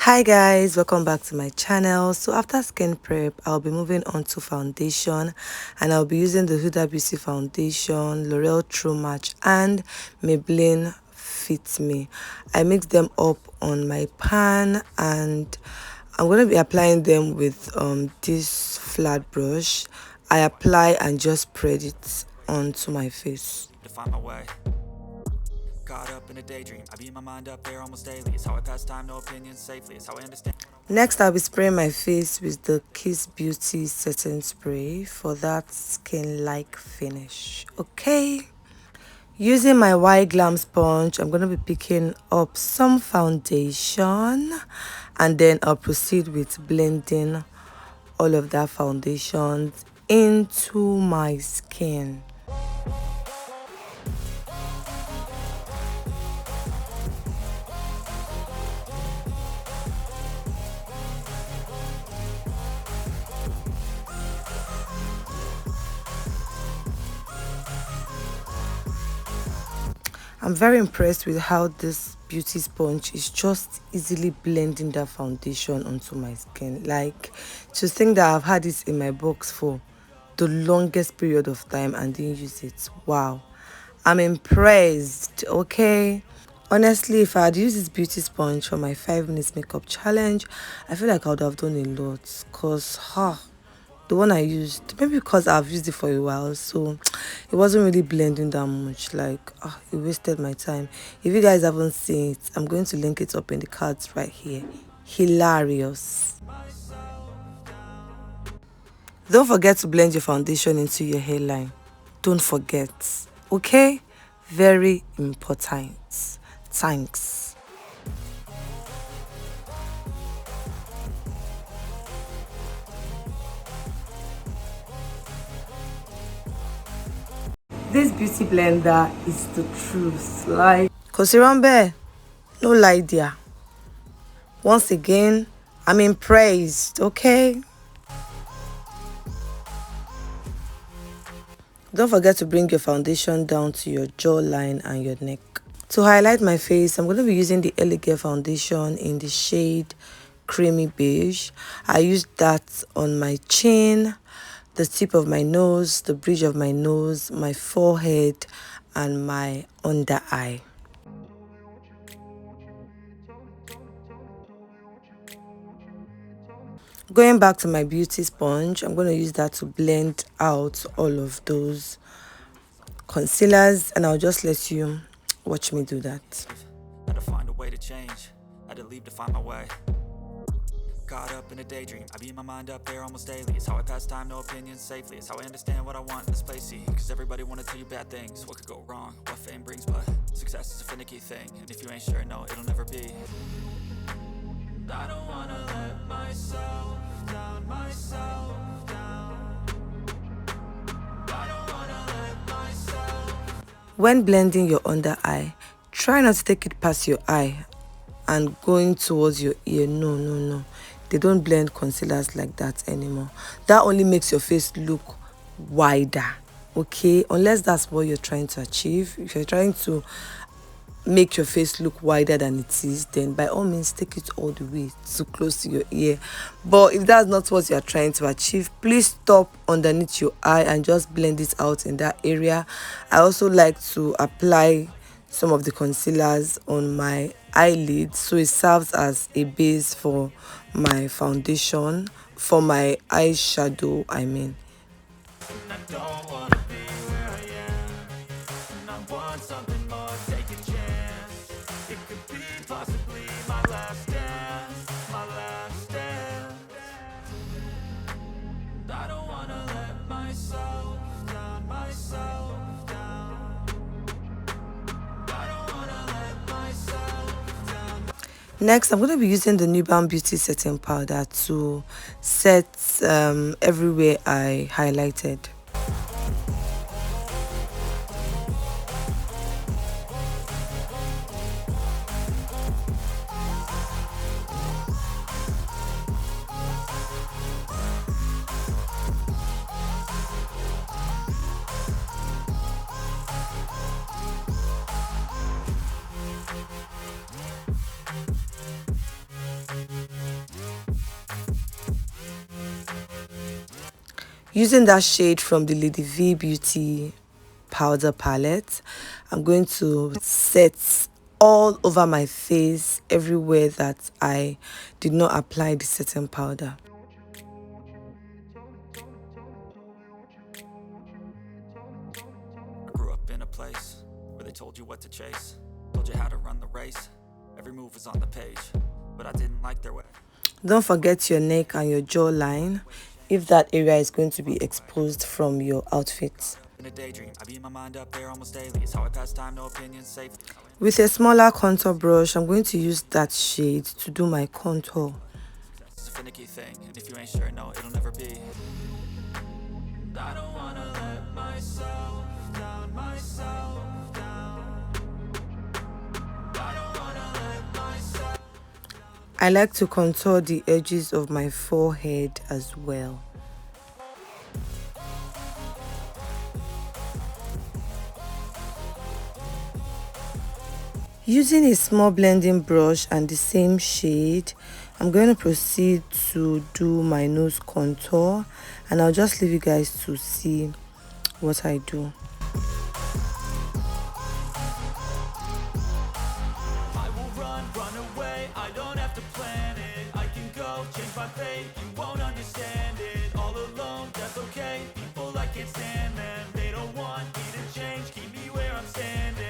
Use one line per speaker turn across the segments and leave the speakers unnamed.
Hi guys, welcome back to my channel. So after skin prep, I'll be moving on to foundation, and I'll be using the Huda Beauty foundation, L'Oreal True Match and Maybelline Fit Me. I mix them up on my pan and I'm going to be applying them with this flat brush. I apply and just spread it onto my face.
To find my way. Caught up in a daydream, I beat my mind up there almost daily. It's how I pass time, no opinions safely. It's how I understand.
Next, I'll be spraying my face with the Kiss Beauty setting spray for that skin-like finish. Okay. Using my white glam sponge, I'm going to be picking up some foundation, and then I'll proceed with blending all of that foundation into my skin. I'm very impressed with how this beauty sponge is just easily blending that foundation onto my skin. Like, to think that I've had it in my box for the longest period of time and didn't use it. Wow, I'm impressed. Okay, honestly, if I had used this beauty sponge for my 5 minutes makeup challenge, I feel like I would have done a lot, because the one I used, maybe because I've used it for a while, so it wasn't really blending that much. Like, it wasted my time. If you guys haven't seen it, I'm going to link it up in the cards right here. Hilarious. Don't forget to blend your foundation into your hairline. Don't forget, okay? Very important. Thanks. This beauty blender is the truth. Like, Kosirambe, no lie there. Once again, I'm impressed, okay? Don't forget to bring your foundation down to your jawline and your neck. To highlight my face, I'm going to be using the Elegant foundation in the shade Creamy Beige. I used that on my chin, the tip of my nose, the bridge of my nose, my forehead, and my under eye. Going back to my beauty sponge, I'm going to use that to blend out all of those concealers, and I'll just let you watch me do that.
Had to find a way to change, had to leave to find my way. Caught up in a daydream, I beat my mind up there almost daily. It's how I pass time, no opinions safely. It's how I understand what I want in this place, see. Cause everybody wanna tell you bad things, what could go wrong, what fame brings. But success is a finicky thing, and if you ain't sure, no, it'll never be. I don't wanna let myself down, myself down. I don't wanna let myself.
When blending your under eye, try not to take it past your eye and going towards your ear. No. They don't blend concealers like that anymore. That only makes your face look wider, okay? Unless that's what you're trying to achieve. If you're trying to make your face look wider than it is, then by all means take it all the way too close to your ear. But if that's not what you're trying to achieve, please stop underneath your eye and just blend it out in that area. I also like to apply some of the concealers on my eyelids, so it serves as a base for my foundation, for my eyeshadow, I mean.
I don't wanna be where I am, and I want something more, take a chance. It could be possibly my last dance, my last dance. I don't wanna let myself down, myself down. I don't wanna let myself down.
Next, I'm going to be using the Newborn Beauty Setting Powder to set everywhere I highlighted. Using that shade from the Lady V Beauty powder palette, I'm going to set all over my face, everywhere that I did not apply the setting powder.
I grew up in a place where they told you what to chase, told you how to run the race. Every move was on the page, but I didn't like their way.
Don't forget your neck and your jawline if that area is going to be exposed from your outfit.
In a daydream, I beat my mind up there almost daily. It's how I pass time, no opinions safely.
With a smaller contour brush, I'm going to use that shade to do my contour.
It's a finicky thing, and if you ain't sure, no, it'll never be. I don't wanna let myself down, myself down. I don't wanna let myself.
I like to contour the edges of my forehead as well. Using a small blending brush and the same shade, I'm going to proceed to do my nose contour, and I'll just leave you guys to see what I do.
I will run away, I don't have to plan it. I can go, change my fate, you won't understand it. All alone, that's okay, people I can't stand them. They don't want me to change, keep me where I'm standing.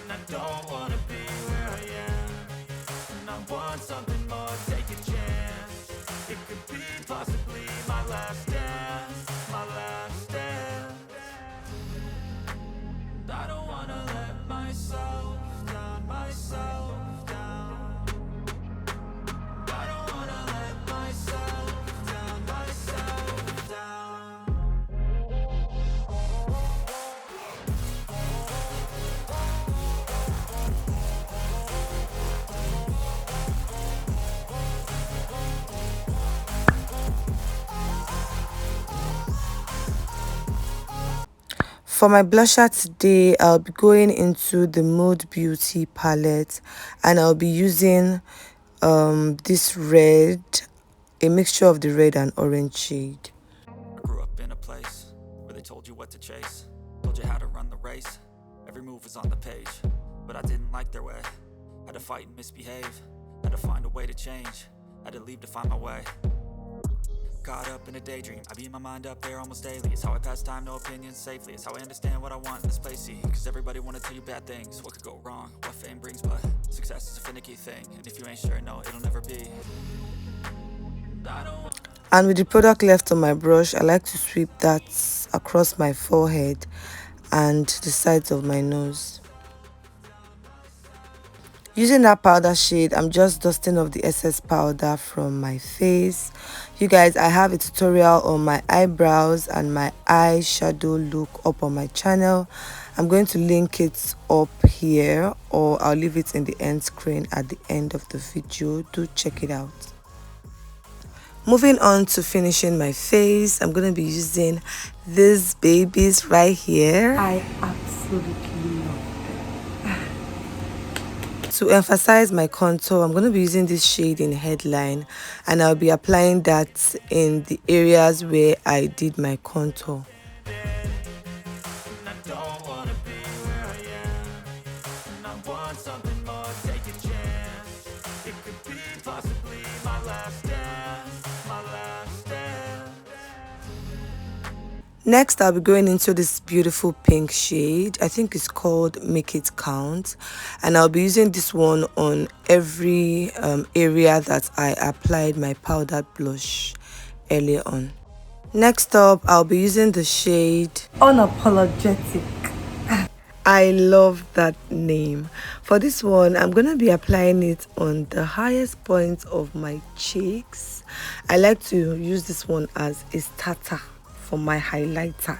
And I don't wanna be where I am. And I want something more, take a chance. It could be possibly my last dance, my last dance. And I don't wanna let myself down, myself down. I don't wanna let myself down, myself down.
For my blusher today, I'll be going into the Mode Beauty palette, and I'll be using this red, a mixture of the red and orange shade.
I grew up in a place where they told you what to chase, told you how to run the race. Every move was on the page, but I didn't like their way. Had to fight and misbehave, had to find a way to change, had to leave to find my way. Caught up in a daydream, I beat my mind up there almost daily. It's how I pass time, no opinions safely. It's how I understand what I want in this place, see. Cause everybody wanna tell you bad things, what could go wrong, what fame brings. But success is a finicky thing, and if you ain't sure, no, it'll never be. I don't.
And with the product left on my brush, I like to sweep that across my forehead and the sides of my nose. Using that powder shade, I'm just dusting off the excess powder from my face. You guys, I have a tutorial on my eyebrows and my eyeshadow look up on my channel. I'm going to link it up here, or I'll leave it in the end screen at the end of the video. Do check it out. Moving on to finishing my face, I'm going to be using these babies right here. I absolutely love them. To emphasize my contour, I'm going to be using this shade in Headline, and I'll be applying that in the areas where I did my contour. Next, I'll be going into this beautiful pink shade. I think it's called Make It Count, and I'll be using this one on every area that I applied my powdered blush earlier on. Next up, I'll be using the shade Unapologetic. I love that name. For this one, I'm going to be applying it on the highest point of my cheeks. I like to use this one as a starter for my highlighters.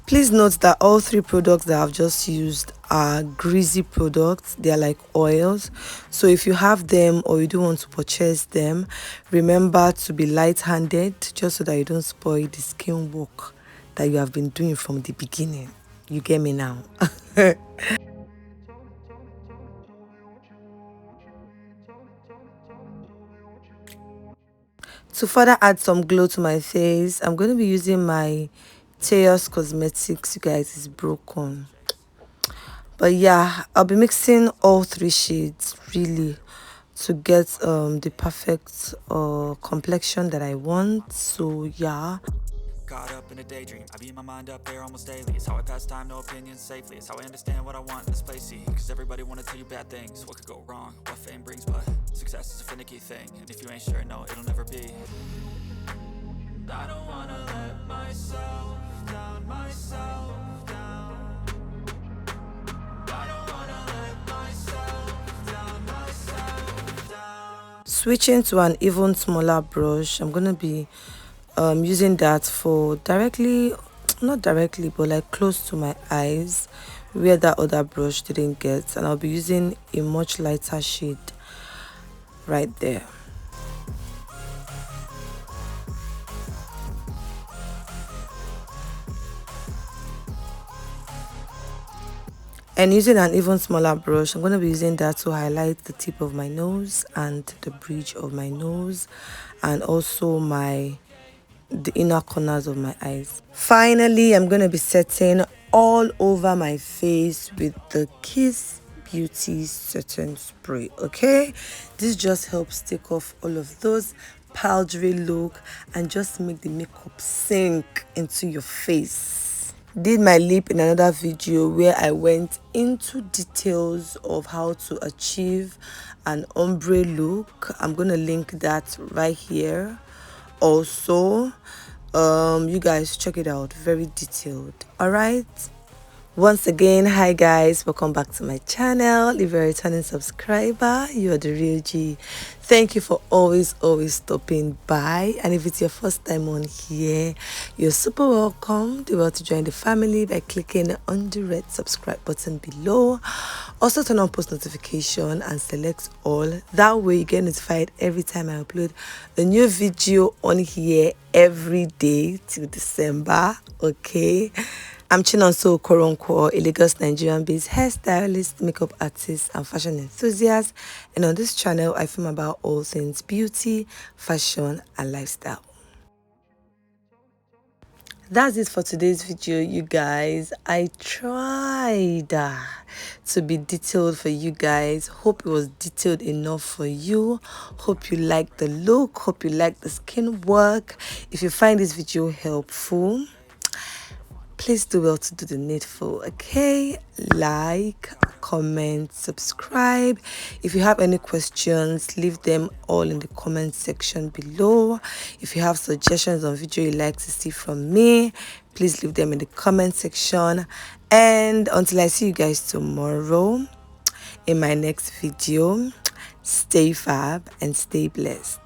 Please note that all three products that I've just used are greasy products. They are like oils, so if you have them or you do want to purchase them, remember to be light-handed, just so that you don't spoil the skin work that you have been doing from the beginning. You get me now? To further add some glow to my face, I'm going to be using my Teos Cosmetics. You guys, is broken. But yeah, I'll be mixing all 3 shades really to get the perfect complexion that I want. So yeah.
Caught up in a daydream, I beat my mind up there almost daily. It's how I pass time, no opinions safely. It's how I understand what I want in this place, see. Cause everybody wanna tell you bad things, what could go wrong, what fame brings. But success is a finicky thing, and if you ain't sure, no, it'll never be. I don't wanna let myself down, myself down. I don't wanna let myself down, myself down.
Switching to an even smaller brush, I'm gonna be using that for not directly, but like close to my eyes where that other brush didn't get, and I'll be using a much lighter shade right there. And using an even smaller brush, I'm going to be using that to highlight the tip of my nose and the bridge of my nose, and also the inner corners of my eyes. Finally, I'm going to be setting all over my face with the Kiss Beauty Setting Spray. Okay, this just helps take off all of those powdery look and just make the makeup sink into your face. Did my lip in another video where I went into details of how to achieve an ombre look. I'm gonna link that right here. Also, you guys check it out, very detailed. All right, once again, hi guys, welcome back to my channel. If you're a returning subscriber, you're the real G. Thank you for always stopping by, and if it's your first time on here, you're super welcome. Do well to join the family by clicking on the red subscribe button below. Also turn on post notification and select all. That way you get notified every time I upload a new video on here every day till December. Okay, I'm Chinonso Okoronkwo, a Lagos Nigerian-based hairstylist, makeup artist, and fashion enthusiast. And on this channel, I film about all things beauty, fashion, and lifestyle. That's it for today's video, you guys. I tried to be detailed for you guys. Hope it was detailed enough for you. Hope you like the look. Hope you like the skin work. If you find this video helpful, please do well to do the needful. Okay, like, comment, subscribe. If you have any questions, leave them all in the comment section below. If you have suggestions on video you'd like to see from me, please leave them in the comment section. And until I see you guys tomorrow in my next video, stay fab and stay blessed.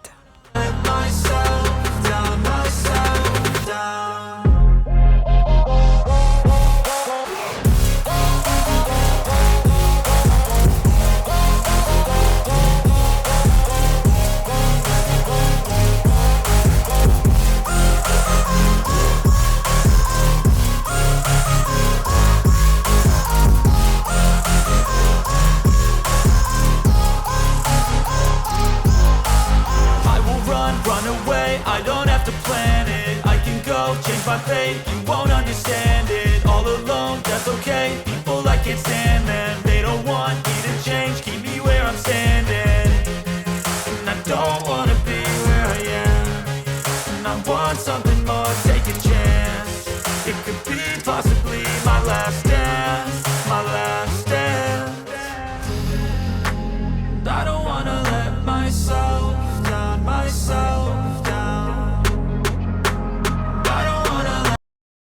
Change my fate, you won't understand it. All alone, that's okay. People I can't stand them, they don't want me to change. Keep me where I'm standing, and I don't wanna be where I am. And I want something